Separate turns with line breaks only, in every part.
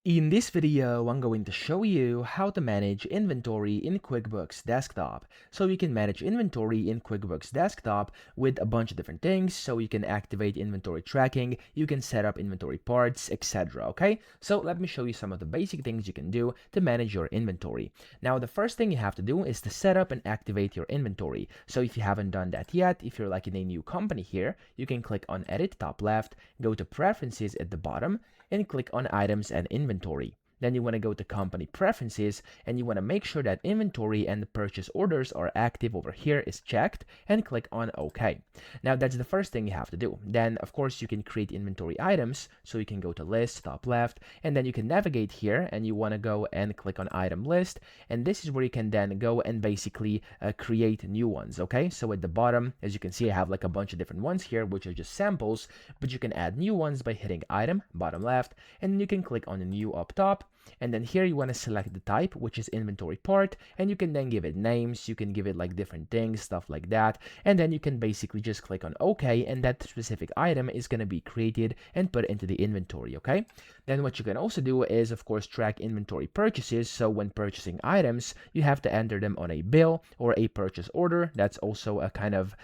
In this video, I'm going to show you how to manage inventory in QuickBooks Desktop. So you can manage inventory in QuickBooks Desktop with a bunch of different things. So you can activate inventory tracking, you can set up inventory parts, etc. Okay, so let me show you some of the basic things you can do to manage your inventory. Now, the first thing you have to do is to set up and activate your inventory. So if you haven't done that yet, if you're like in a new company here, you can click on Edit top left, go to Preferences at the bottom, and click on Items and Inventory. Then you want to go to Company Preferences and you want to make sure that inventory and the purchase orders are active over here is checked and click on OK. Now that's the first thing you have to do. Then of course you can create inventory items, so you can go to List, top left, and then you can navigate here and you want to go and click on Item List, and this is where you can then go and basically create new ones. Okay, so at the bottom, as you can see, I have like a bunch of different ones here which are just samples, but you can add new ones by hitting Item, bottom left, and then you can click on the New up top. And then here you want to select the type, which is inventory part, and you can then give it names, you can give it like different things, stuff like that, and then you can basically just click on OK, and that specific item is going to be created and put into the inventory. Okay, then what you can also do is of course track inventory purchases. So when purchasing items, you have to enter them on a bill or a purchase order. That's also a kind of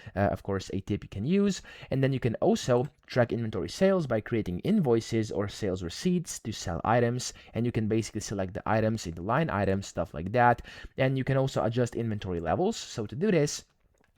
course a tip you can use. And then you can also track inventory sales by creating invoices or sales receipts to sell items, and you can basically select the items into line items, stuff like that. And you can also adjust inventory levels. So to do this,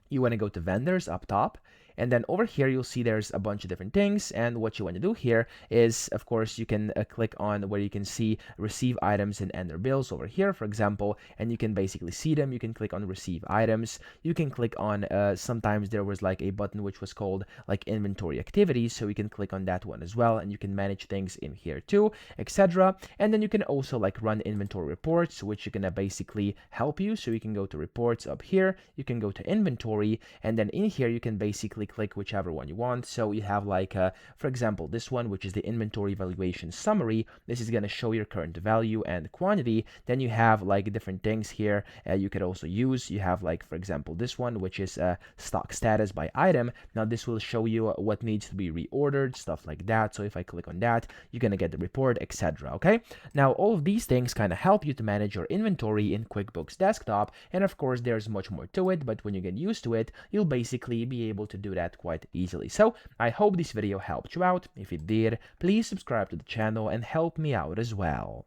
you want to go to vendors up top, and then over here you'll see there's a bunch of different things, and what you want to do here is of course you can click on where you can see receive items and enter bills over here, for example, and you can basically see them. You can click on receive items, you can click on sometimes there was like a button which was called like inventory activities, so you can click on that one as well, and you can manage things in here too, etc. And then you can also like run inventory reports, which are gonna basically help you. So you can go to reports up here, you can go to inventory, and then in here you can basically click whichever one you want. So you have like for example this one, which is the inventory valuation summary. This is going to show your current value and quantity. Then you have like different things here you could also use. You have like for example this one, which is stock status by item. Now this will show you what needs to be reordered, stuff like that. So if I click on that, you're going to get the report, etc. Okay, now all of these things kind of help you to manage your inventory in QuickBooks Desktop, and of course there's much more to it, but when you get used to it, you'll basically be able to do that quite easily. So I hope this video helped you out. If it did, please subscribe to the channel and help me out as well.